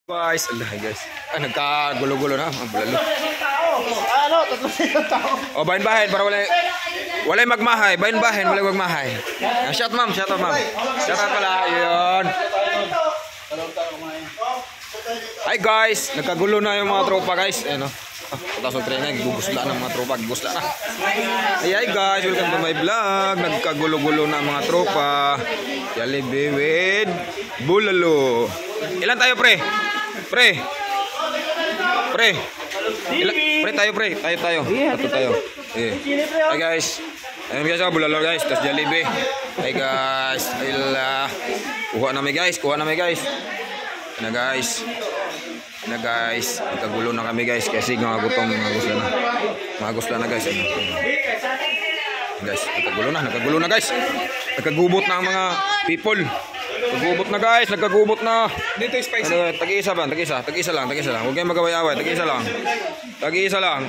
Guys, guys. Nagkagulo-gulo na ang bulalo. Ano, 300 tao. O bahin-bahin para wala magmahay, bahin-bahin wala magmahay. Shout ma'am, shout out ma'am. Shout out pala 'yon. Hi guys, nagkagulo na yung mga tropa guys. Ano? Patasok training, gugusla ng mga tropa, gugusla na. Hi guys, welcome to my vlog. Nagkagulo-gulo na mga tropa. Jollibee with bulalo. Ilan tayo pre? Pre. Pre tayo pre. Tayo. Tatlo tayo. Hi guys. Ayun guys, bulalo guys. Tas Jollibee. Hi guys. Ayla. Kuha na guys. Na guys. Nagkagulo na kami guys kasi mga gutom, magusla na guys. Guys, nagkagulo na guys. Nagkagubot na ang mga people. Nagkagubot na guys, nagkagubot na. Dito spicy. Tag-isa lang. Huwag kayong magaway-away, tag-isa lang.